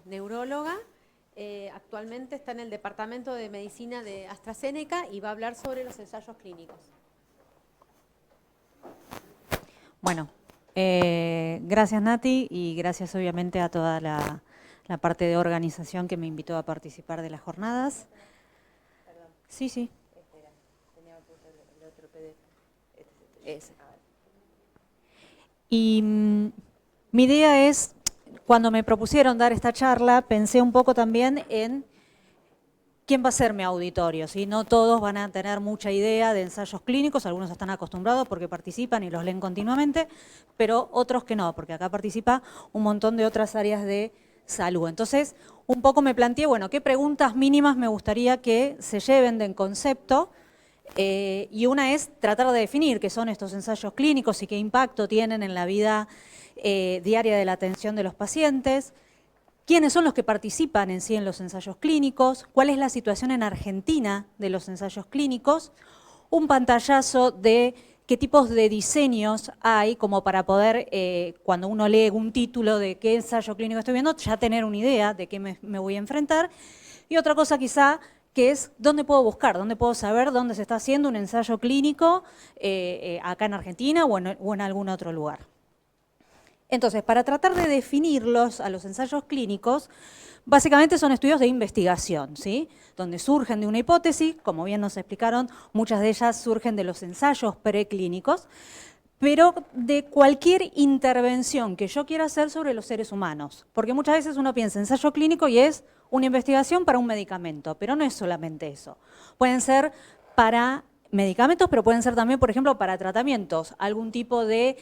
neuróloga. Actualmente está en el Departamento de Medicina de AstraZeneca y va a hablar sobre los ensayos clínicos. Bueno, gracias Nati y gracias obviamente a toda la parte de organización que me invitó a participar de las jornadas. Perdón. Sí, sí. Espera, tenía puesto el otro PDF. Ese. Y mi idea es, cuando me propusieron dar esta charla, pensé un poco también en quién va a ser mi auditorio, ¿sí? No todos van a tener mucha idea de ensayos clínicos, algunos están acostumbrados porque participan y los leen continuamente, pero otros que no, porque acá participa un montón de otras áreas de salud. Entonces, un poco me planteé, bueno, qué preguntas mínimas me gustaría que se lleven de concepto, y una es tratar de definir qué son estos ensayos clínicos y qué impacto tienen en la vida diaria de la atención de los pacientes. ¿Quiénes son los que participan en sí en los ensayos clínicos? ¿Cuál es la situación en Argentina de los ensayos clínicos? Un pantallazo de qué tipos de diseños hay como para poder, cuando uno lee un título de qué ensayo clínico estoy viendo, ya tener una idea de qué me voy a enfrentar. Y otra cosa quizá que es dónde puedo buscar, dónde puedo saber dónde se está haciendo un ensayo clínico acá en Argentina o en algún otro lugar. Entonces, para tratar de definirlos a los ensayos clínicos, básicamente son estudios de investigación, ¿sí? Donde surgen de una hipótesis, como bien nos explicaron, muchas de ellas surgen de los ensayos preclínicos, pero de cualquier intervención que yo quiera hacer sobre los seres humanos. Porque muchas veces uno piensa en ensayo clínico y es una investigación para un medicamento, pero no es solamente eso. Pueden ser para medicamentos, pero pueden ser también, por ejemplo, para tratamientos, algún tipo de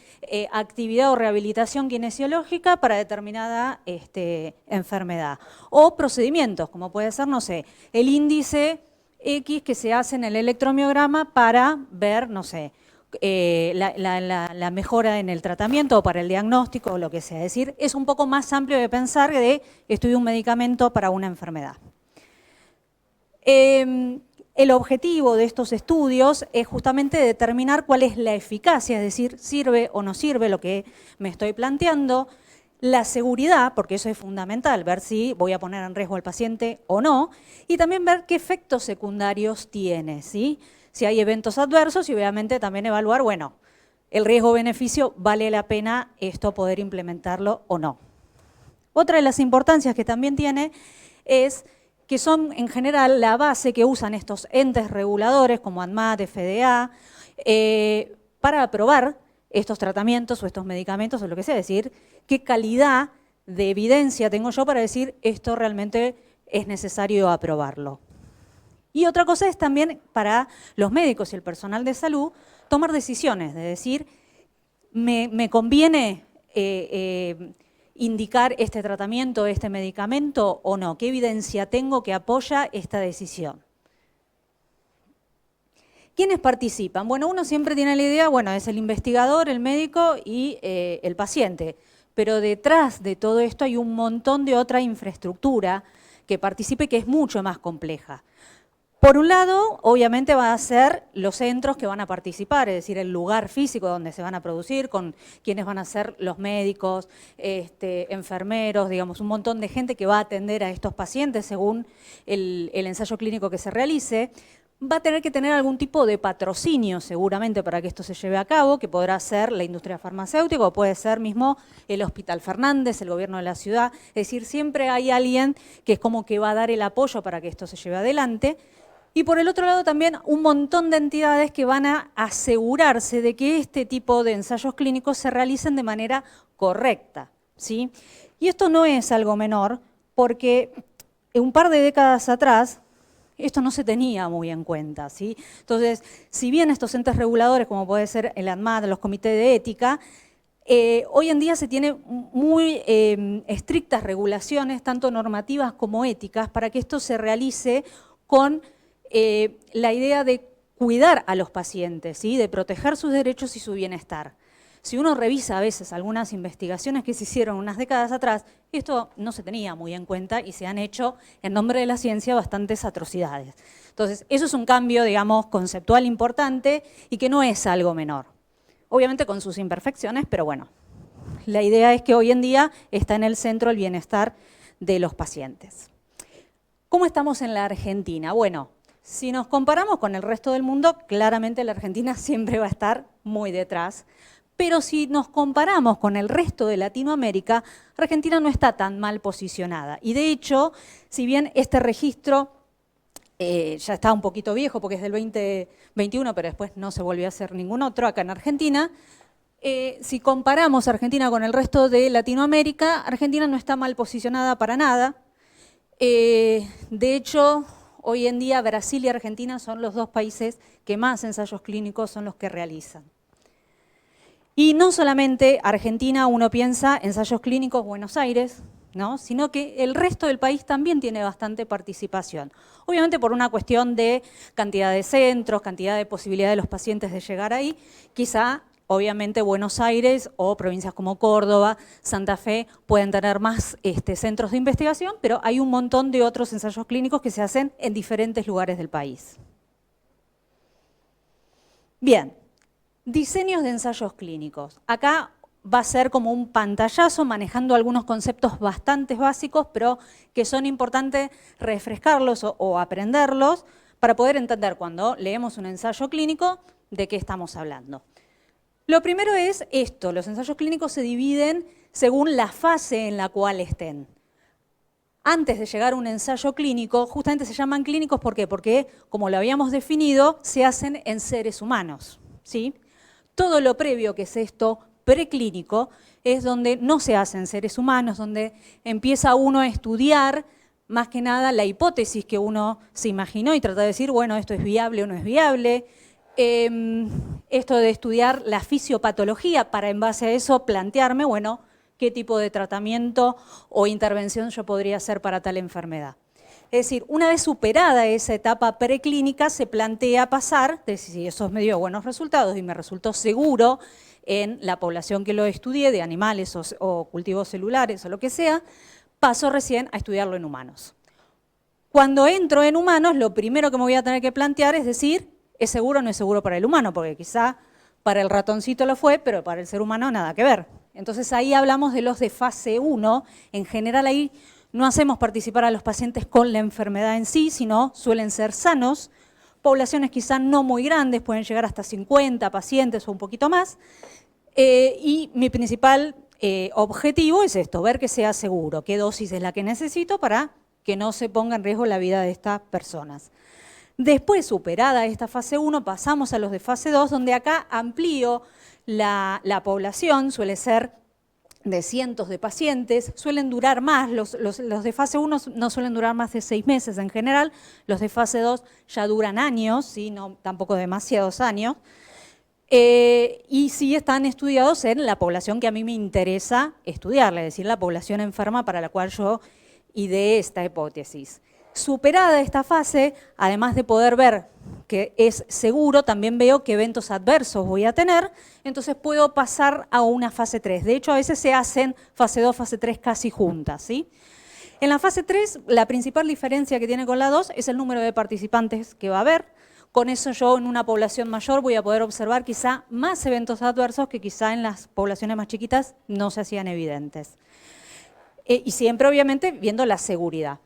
actividad o rehabilitación kinesiológica para determinada enfermedad. O procedimientos, como puede ser, no sé, el índice X que se hace en el electromiograma para ver, no sé, la mejora en el tratamiento o para el diagnóstico o lo que sea. Es decir, es un poco más amplio de pensar de estudio un medicamento para una enfermedad. El objetivo de estos estudios es justamente determinar cuál es la eficacia, es decir, sirve o no sirve lo que me estoy planteando, la seguridad, porque eso es fundamental, ver si voy a poner en riesgo al paciente o no, y también ver qué efectos secundarios tiene, ¿sí? Si hay eventos adversos y obviamente también evaluar, bueno, el riesgo-beneficio, ¿vale la pena esto poder implementarlo o no? Otra de las importancias que también tiene es que son en general la base que usan estos entes reguladores como ANMAT, FDA, para aprobar estos tratamientos o estos medicamentos o lo que sea, es decir, qué calidad de evidencia tengo yo para decir esto realmente es necesario aprobarlo. Y otra cosa es también para los médicos y el personal de salud tomar decisiones, de decir, ¿me conviene indicar este tratamiento, este medicamento o no? ¿Qué evidencia tengo que apoya esta decisión? ¿Quiénes participan? Bueno, uno siempre tiene la idea, bueno, es el investigador, el médico y el paciente, pero detrás de todo esto hay un montón de otra infraestructura que participe que es mucho más compleja. Por un lado, obviamente van a ser los centros que van a participar, es decir, el lugar físico donde se van a producir, con quienes van a ser los médicos, enfermeros, digamos, un montón de gente que va a atender a estos pacientes según el ensayo clínico que se realice. Va a tener que tener algún tipo de patrocinio seguramente para que esto se lleve a cabo, que podrá ser la industria farmacéutica o puede ser mismo el Hospital Fernández, el gobierno de la ciudad. Es decir, siempre hay alguien que es como que va a dar el apoyo para que esto se lleve adelante. Y por el otro lado también un montón de entidades que van a asegurarse de que este tipo de ensayos clínicos se realicen de manera correcta, ¿sí? Y esto no es algo menor porque un par de décadas atrás esto no se tenía muy en cuenta, ¿sí? Entonces, si bien estos entes reguladores, como puede ser el ANMAT, los comités de ética, hoy en día se tienen muy estrictas regulaciones, tanto normativas como éticas, para que esto se realice con la idea de cuidar a los pacientes, ¿sí? De proteger sus derechos y su bienestar. Si uno revisa a veces algunas investigaciones que se hicieron unas décadas atrás, esto no se tenía muy en cuenta y se han hecho, en nombre de la ciencia, bastantes atrocidades. Entonces, eso es un cambio, digamos, conceptual importante y que no es algo menor. Obviamente con sus imperfecciones, pero bueno. la idea es que hoy en día está en el centro el bienestar de los pacientes. ¿Cómo estamos en la Argentina? Bueno, si nos comparamos con el resto del mundo, claramente la Argentina siempre va a estar muy detrás. Pero si nos comparamos con el resto de Latinoamérica, Argentina no está tan mal posicionada. Y de hecho, si bien este registro ya está un poquito viejo porque es del 2021, pero después no se volvió a hacer ningún otro acá en Argentina, si comparamos Argentina con el resto de Latinoamérica, Argentina no está mal posicionada para nada. De hecho, hoy en día Brasil y Argentina son los dos países que más ensayos clínicos son los que realizan. Y no solamente Argentina, uno piensa ensayos clínicos Buenos Aires, ¿no? Sino que el resto del país también tiene bastante participación. Obviamente por una cuestión de cantidad de centros, cantidad de posibilidad de los pacientes de llegar ahí, quizá obviamente Buenos Aires o provincias como Córdoba, Santa Fe pueden tener más centros de investigación, pero hay un montón de otros ensayos clínicos que se hacen en diferentes lugares del país. Bien, diseños de ensayos clínicos. Acá va a ser como un pantallazo manejando algunos conceptos bastante básicos, pero que son importantes refrescarlos o aprenderlos para poder entender cuando leemos un ensayo clínico de qué estamos hablando. Lo primero es esto, los ensayos clínicos se dividen según la fase en la cual estén. Antes de llegar a un ensayo clínico, justamente se llaman clínicos, ¿por qué? Porque, como lo habíamos definido, se hacen en seres humanos, ¿sí? Todo lo previo, que es esto preclínico, es donde no se hace en seres humanos, donde empieza uno a estudiar más que nada la hipótesis que uno se imaginó y trata de decir, bueno, esto es viable o no es viable. Esto de estudiar la fisiopatología para en base a eso plantearme, bueno, qué tipo de tratamiento o intervención yo podría hacer para tal enfermedad. Es decir, una vez superada esa etapa preclínica, se plantea pasar, de si eso me dio buenos resultados y me resultó seguro en la población que lo estudié, de animales o cultivos celulares o lo que sea, paso recién a estudiarlo en humanos. Cuando entro en humanos, lo primero que me voy a tener que plantear es decir, ¿es seguro o no es seguro para el humano? Porque quizá para el ratoncito lo fue, pero para el ser humano nada que ver. Entonces ahí hablamos de los de fase 1. En general ahí no hacemos participar a los pacientes con la enfermedad en sí, sino suelen ser sanos. Poblaciones quizá no muy grandes, pueden llegar hasta 50 pacientes o un poquito más. Y mi principal objetivo es esto, ver que sea seguro, qué dosis es la que necesito para que no se ponga en riesgo la vida de estas personas. Después, superada esta fase 1, pasamos a los de fase 2, donde acá amplío la población, suele ser de cientos de pacientes, suelen durar más, los de fase 1 no suelen durar más de 6 meses en general, los de fase 2 ya duran años, ¿sí? No, tampoco demasiados años, y sí están estudiados en la población que a mí me interesa estudiar, es decir, la población enferma para la cual yo ideé esta hipótesis. Superada esta fase, además de poder ver que es seguro, también veo qué eventos adversos voy a tener, entonces puedo pasar a una fase 3. De hecho, a veces se hacen fase 2, fase 3 casi juntas, ¿sí? En la fase 3, la principal diferencia que tiene con la 2 es el número de participantes que va a haber. Con eso yo en una población mayor voy a poder observar quizá más eventos adversos que quizá en las poblaciones más chiquitas no se hacían evidentes. Y siempre, obviamente, viendo la seguridad.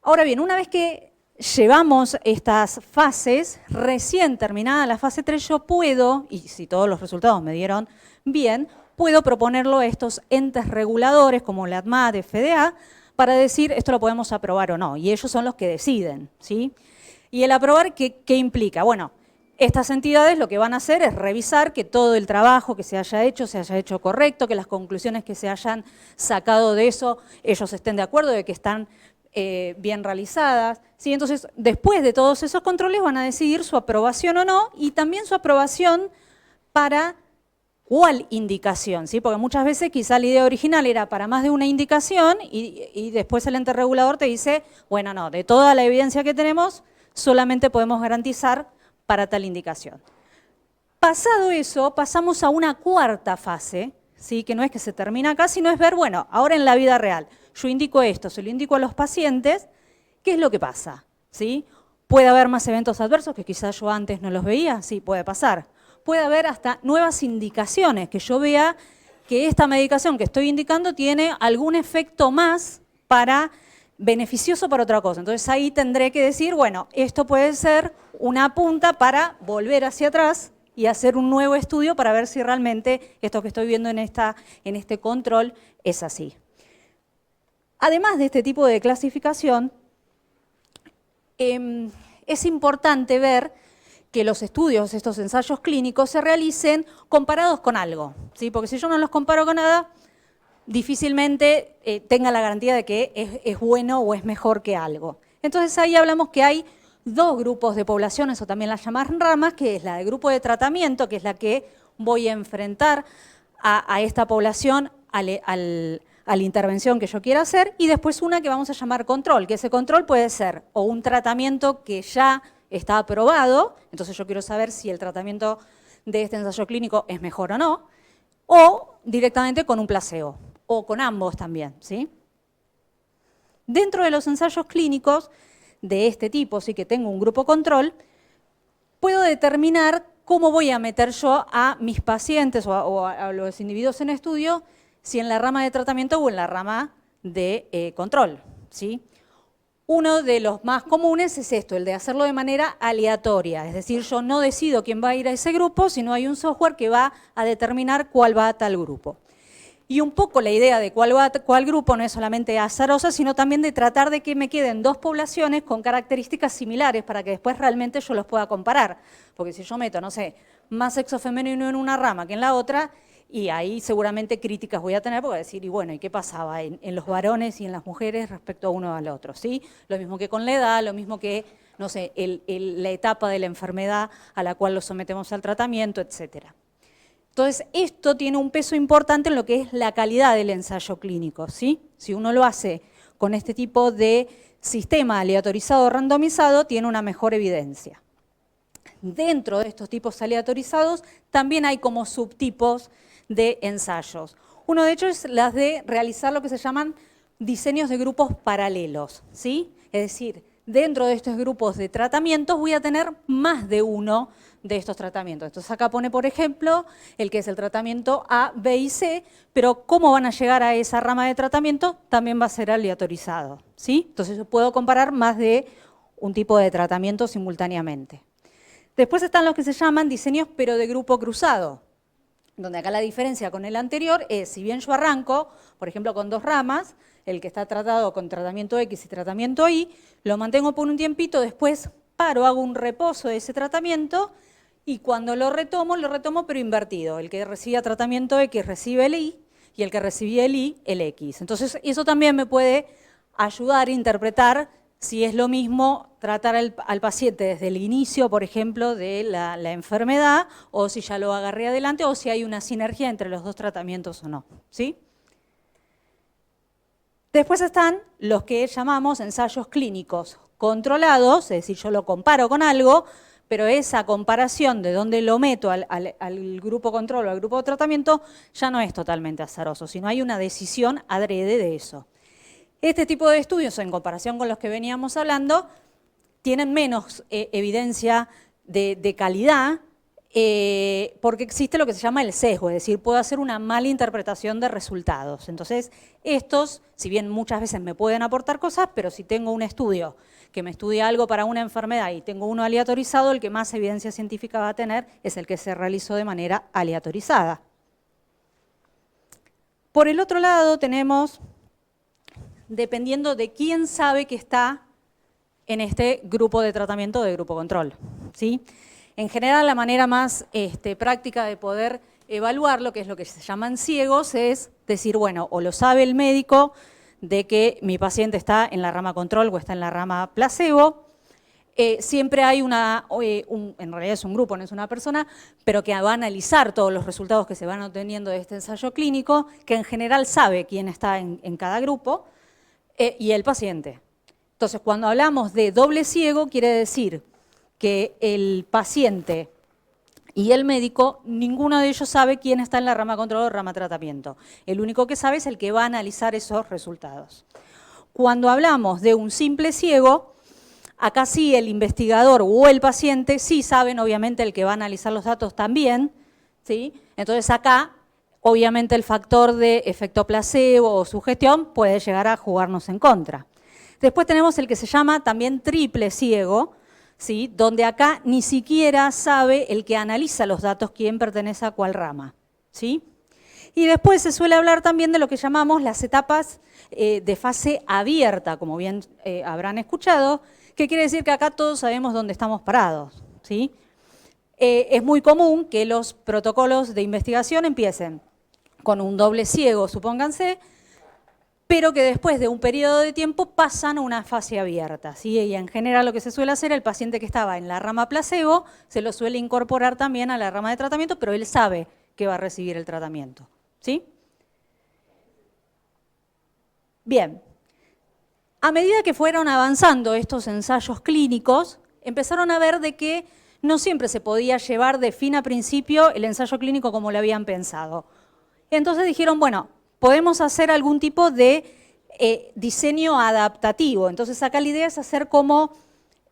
Ahora bien, una vez que llevamos estas fases, recién terminada la fase 3, yo puedo, y si todos los resultados me dieron bien, puedo proponerlo a estos entes reguladores como la ADMAT, FDA, para decir esto lo podemos aprobar o no, y ellos son los que deciden, ¿sí? Y el aprobar, ¿qué implica? Bueno, estas entidades lo que van a hacer es revisar que todo el trabajo que se haya hecho correcto, que las conclusiones que se hayan sacado de eso, ellos estén de acuerdo de que están bien realizadas, ¿sí? Entonces, después de todos esos controles van a decidir su aprobación o no y también su aprobación para cuál indicación, ¿sí? Porque muchas veces quizá la idea original era para más de una indicación y después el ente regulador te dice, bueno, no, de toda la evidencia que tenemos solamente podemos garantizar para tal indicación. Pasado eso, pasamos a una cuarta fase, ¿sí? Que no es que se termina acá, sino es ver, bueno, ahora en la vida real, yo indico esto, se lo indico a los pacientes, ¿qué es lo que pasa? ¿Sí? ¿Puede haber más eventos adversos que quizás yo antes no los veía? Sí, puede pasar. Puede haber hasta nuevas indicaciones, que yo vea que esta medicación que estoy indicando tiene algún efecto más beneficioso para otra cosa. Entonces ahí tendré que decir, bueno, esto puede ser una punta para volver hacia atrás y hacer un nuevo estudio para ver si realmente esto que estoy viendo en este control es así. Además de este tipo de clasificación, es importante ver que los estudios, estos ensayos clínicos, se realicen comparados con algo, ¿sí? Porque si yo no los comparo con nada, difícilmente tenga la garantía de que es bueno o es mejor que algo. Entonces ahí hablamos que hay dos grupos de poblaciones, o también las llamadas ramas, que es la de grupo de tratamiento, que es la que voy a enfrentar a esta población a la intervención que yo quiera hacer, y después una que vamos a llamar control, que ese control puede ser o un tratamiento que ya está aprobado, entonces yo quiero saber si el tratamiento de este ensayo clínico es mejor o no, o directamente con un placebo, o con ambos también, ¿sí? Dentro de los ensayos clínicos de este tipo, sí que tengo un grupo control, puedo determinar cómo voy a meter yo a mis pacientes o a los individuos en estudio, si en la rama de tratamiento o en la rama de control, ¿sí? Uno de los más comunes es esto, el de hacerlo de manera aleatoria, es decir, yo no decido quién va a ir a ese grupo, sino hay un software que va a determinar cuál va a tal grupo. Y un poco la idea de cuál grupo no es solamente azarosa, sino también de tratar de que me queden dos poblaciones con características similares para que después realmente yo los pueda comparar. Porque si yo meto, no sé, más sexo femenino en una rama que en la otra, y ahí seguramente críticas voy a tener porque voy a decir, y bueno, ¿y qué pasaba en los varones y en las mujeres respecto a uno al otro? ¿Sí? Lo mismo que con la edad, lo mismo que, no sé, la etapa de la enfermedad a la cual los sometemos al tratamiento, etcétera. Entonces, esto tiene un peso importante en lo que es la calidad del ensayo clínico, ¿sí? Si uno lo hace con este tipo de sistema aleatorizado randomizado, tiene una mejor evidencia. Dentro de estos tipos aleatorizados también hay como subtipos de ensayos. Uno de ellos es las de realizar lo que se llaman diseños de grupos paralelos, ¿sí? Es decir, dentro de estos grupos de tratamientos voy a tener más de uno de estos tratamientos. Entonces acá pone, por ejemplo, el que es el tratamiento A, B y C, pero cómo van a llegar a esa rama de tratamiento también va a ser aleatorizado, ¿sí? Entonces yo puedo comparar más de un tipo de tratamiento simultáneamente. Después están los que se llaman diseños pero de grupo cruzado, donde acá la diferencia con el anterior es, si bien yo arranco, por ejemplo, con dos ramas, el que está tratado con tratamiento X y tratamiento Y, lo mantengo por un tiempito, después paro, hago un reposo de ese tratamiento y cuando lo retomo pero invertido. El que recibía tratamiento X recibe el Y y el que recibía el Y, el X. Entonces, eso también me puede ayudar a interpretar si es lo mismo tratar al paciente desde el inicio, por ejemplo, de la enfermedad, o si ya lo agarré adelante, o si hay una sinergia entre los dos tratamientos o no, ¿sí? Después están los que llamamos ensayos clínicos controlados, es decir, yo lo comparo con algo, pero esa comparación de dónde lo meto al grupo control o al grupo de tratamiento ya no es totalmente azaroso, sino hay una decisión adrede de eso. Este tipo de estudios, en comparación con los que veníamos hablando, tienen menos evidencia de calidad porque existe lo que se llama el sesgo, es decir, puedo hacer una mala interpretación de resultados. Entonces, estos, si bien muchas veces me pueden aportar cosas, pero si tengo un estudio que me estudia algo para una enfermedad y tengo uno aleatorizado, el que más evidencia científica va a tener es el que se realizó de manera aleatorizada. Por el otro lado tenemos, dependiendo de quién sabe que está en este grupo de tratamiento de grupo control, ¿sí? En general, la manera más práctica de poder evaluarlo, que es lo que se llaman ciegos, es decir, bueno, o lo sabe el médico de que mi paciente está en la rama control o está en la rama placebo. Siempre hay en realidad es un grupo, no es una persona, pero que va a analizar todos los resultados que se van obteniendo de este ensayo clínico, que en general sabe quién está en cada grupo, y el paciente. Entonces, cuando hablamos de doble ciego, quiere decir que el paciente y el médico, ninguno de ellos sabe quién está en la rama control o rama tratamiento. El único que sabe es el que va a analizar esos resultados. Cuando hablamos de un simple ciego, acá sí el investigador o el paciente sí saben, obviamente el que va a analizar los datos también, ¿sí? Entonces acá obviamente el factor de efecto placebo o sugestión puede llegar a jugarnos en contra. Después tenemos el que se llama también triple ciego, ¿sí? Donde acá ni siquiera sabe el que analiza los datos quién pertenece a cuál rama, ¿sí? Y después se suele hablar también de lo que llamamos las etapas de fase abierta, como bien habrán escuchado, que quiere decir que acá todos sabemos dónde estamos parados, ¿sí? Es muy común que los protocolos de investigación empiecen con un doble ciego, supónganse, pero que después de un periodo de tiempo pasan a una fase abierta, ¿sí? Y en general lo que se suele hacer, el paciente que estaba en la rama placebo se lo suele incorporar también a la rama de tratamiento, pero él sabe que va a recibir el tratamiento, ¿sí? Bien, a medida que fueron avanzando estos ensayos clínicos, empezaron a ver de que no siempre se podía llevar de fin a principio el ensayo clínico como lo habían pensado. Entonces dijeron, bueno, podemos hacer algún tipo de diseño adaptativo. Entonces acá la idea es hacer como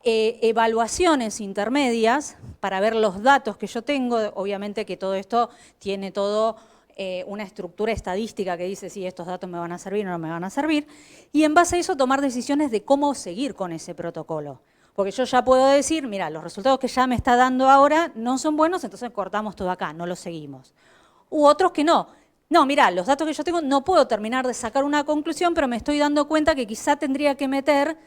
evaluaciones intermedias para ver los datos que yo tengo. Obviamente que todo esto tiene una estructura estadística que dice si estos datos me van a servir o no me van a servir. Y en base a eso tomar decisiones de cómo seguir con ese protocolo. Porque yo ya puedo decir, mira, los resultados que ya me está dando ahora no son buenos, entonces cortamos todo acá, no los seguimos. U otros que no. No, mira, los datos que yo tengo no puedo terminar de sacar una conclusión, pero me estoy dando cuenta que quizá tendría que meter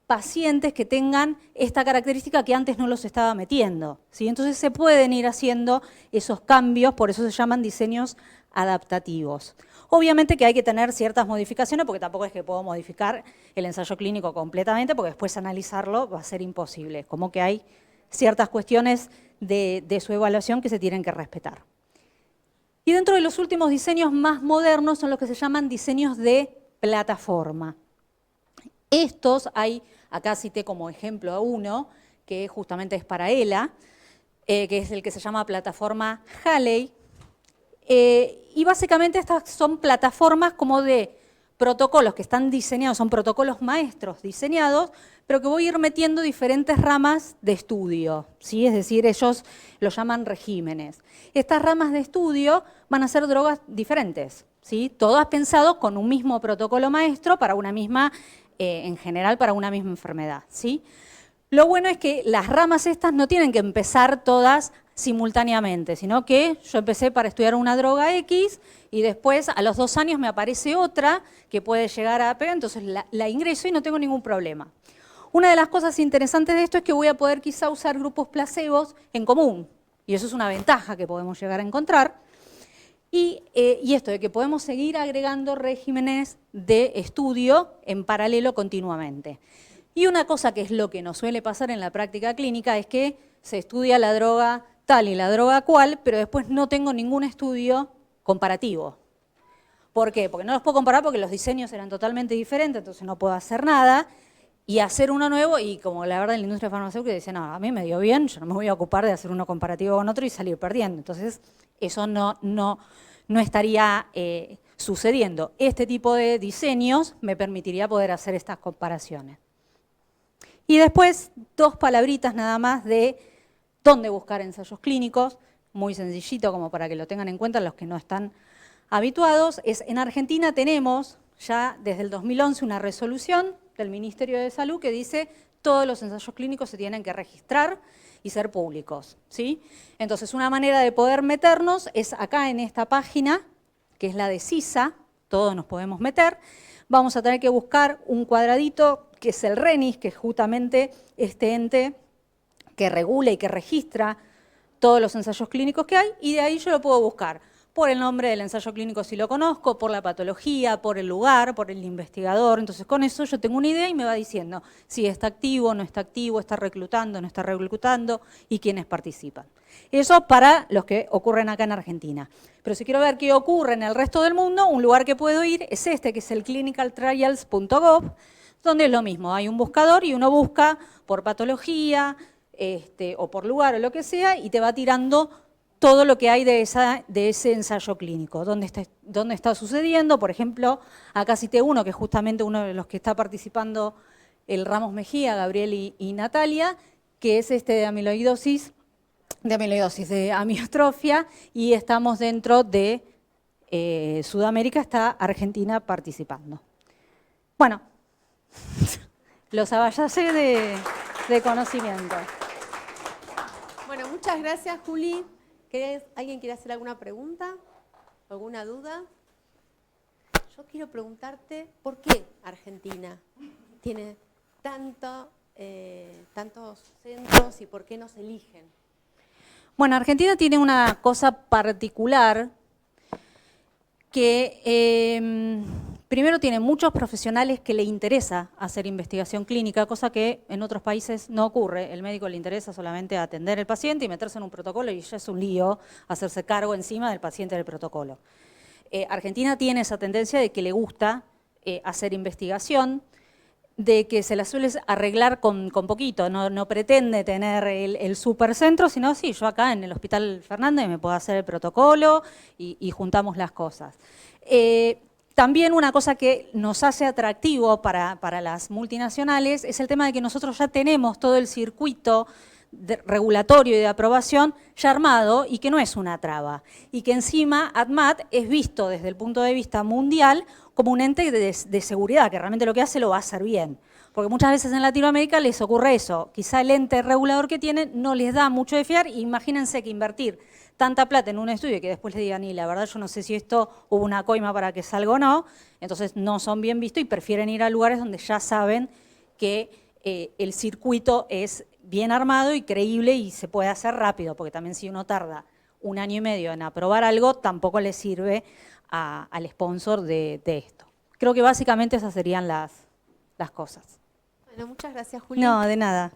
pacientes que tengan esta característica que antes no los estaba metiendo, ¿sí? Entonces se pueden ir haciendo esos cambios, por eso se llaman diseños adaptativos. Obviamente que hay que tener ciertas modificaciones, porque tampoco es que puedo modificar el ensayo clínico completamente, porque después analizarlo va a ser imposible. Como que hay ciertas cuestiones de su evaluación que se tienen que respetar. Y dentro de los últimos diseños más modernos son los que se llaman diseños de plataforma. Estos hay, acá cité como ejemplo a uno, que justamente es para ELA, que es el que se llama plataforma Halley. Y básicamente estas son plataformas como de protocolos que están diseñados, son protocolos maestros diseñados, pero que voy a ir metiendo diferentes ramas de estudio, ¿sí? Es decir, ellos lo llaman regímenes. Estas ramas de estudio van a ser drogas diferentes, ¿sí? Todas pensadas con un mismo protocolo maestro para una misma, en general para una misma enfermedad, ¿sí? Lo bueno es que las ramas estas no tienen que empezar todas simultáneamente, sino que yo empecé para estudiar una droga X y después a los 2 años me aparece otra que puede llegar a pegar, entonces la ingreso y no tengo ningún problema. Una de las cosas interesantes de esto es que voy a poder quizá usar grupos placebos en común, y eso es una ventaja que podemos llegar a encontrar. Y esto de que podemos seguir agregando regímenes de estudio en paralelo continuamente. Y una cosa que es lo que nos suele pasar en la práctica clínica es que se estudia la droga tal y la droga cual, pero después no tengo ningún estudio comparativo. ¿Por qué? Porque no los puedo comparar porque los diseños eran totalmente diferentes, entonces no puedo hacer nada. Y hacer uno nuevo, y como la verdad en la industria farmacéutica dice, no, a mí me dio bien, yo no me voy a ocupar de hacer uno comparativo con otro y salir perdiendo. Entonces eso no estaría sucediendo. Este tipo de diseños me permitiría poder hacer estas comparaciones. Y después 2 palabritas nada más de dónde buscar ensayos clínicos, muy sencillito como para que lo tengan en cuenta los que no están habituados. En Argentina tenemos ya desde el 2011 una resolución del Ministerio de Salud que dice todos los ensayos clínicos se tienen que registrar y ser públicos, ¿sí? Entonces una manera de poder meternos es acá en esta página, que es la de CISA, todos nos podemos meter. Vamos a tener que buscar un cuadradito que es el RENIS, que es justamente este ente que regula y que registra todos los ensayos clínicos que hay, y de ahí yo lo puedo buscar por el nombre del ensayo clínico si lo conozco, por la patología, por el lugar, por el investigador. Entonces con eso yo tengo una idea y me va diciendo si está activo, no está activo, está reclutando, no está reclutando y quiénes participan. Eso para los que ocurren acá en Argentina. Pero si quiero ver qué ocurre en el resto del mundo, un lugar que puedo ir es este, que es el clinicaltrials.gov, donde es lo mismo, hay un buscador y uno busca por patología o por lugar o lo que sea y te va tirando todo lo que hay de ese ensayo clínico, dónde está sucediendo. Por ejemplo, acá cité uno que es justamente uno de los que está participando el Ramos Mejía, Gabriel y Natalia, que es este de amiloidosis, de amiotrofia, y estamos dentro de Sudamérica está Argentina participando. Bueno, los abayacé de conocimiento. Bueno, muchas gracias, Juli. ¿Alguien quiere hacer alguna pregunta? ¿Alguna duda? Yo quiero preguntarte, ¿por qué Argentina tiene tantos centros y por qué nos eligen? Bueno, Argentina tiene una cosa particular que primero tiene muchos profesionales que le interesa hacer investigación clínica, cosa que en otros países no ocurre. El médico le interesa solamente atender al paciente y meterse en un protocolo y ya es un lío hacerse cargo encima del paciente del protocolo. Argentina tiene esa tendencia de que le gusta hacer investigación, de que se la suele arreglar con poquito, no pretende tener el supercentro, sino sí, yo acá en el Hospital Fernández me puedo hacer el protocolo y juntamos las cosas. También una cosa que nos hace atractivo para las multinacionales es el tema de que nosotros ya tenemos todo el circuito regulatorio y de aprobación ya armado y que no es una traba. Y que encima ADMAT es visto desde el punto de vista mundial como un ente de seguridad, que realmente lo que hace lo va a hacer bien. Porque muchas veces en Latinoamérica les ocurre eso. Quizá el ente regulador que tienen no les da mucho de fiar. Imagínense que invertir tanta plata en un estudio y que después le digan, y la verdad yo no sé si esto hubo una coima para que salga o no, entonces no son bien vistos y prefieren ir a lugares donde ya saben que el circuito es bien armado y creíble y se puede hacer rápido, porque también si uno tarda 1 año y medio en aprobar algo, tampoco le sirve al sponsor de esto. Creo que básicamente esas serían las cosas. Bueno, muchas gracias, Juli. No, de nada.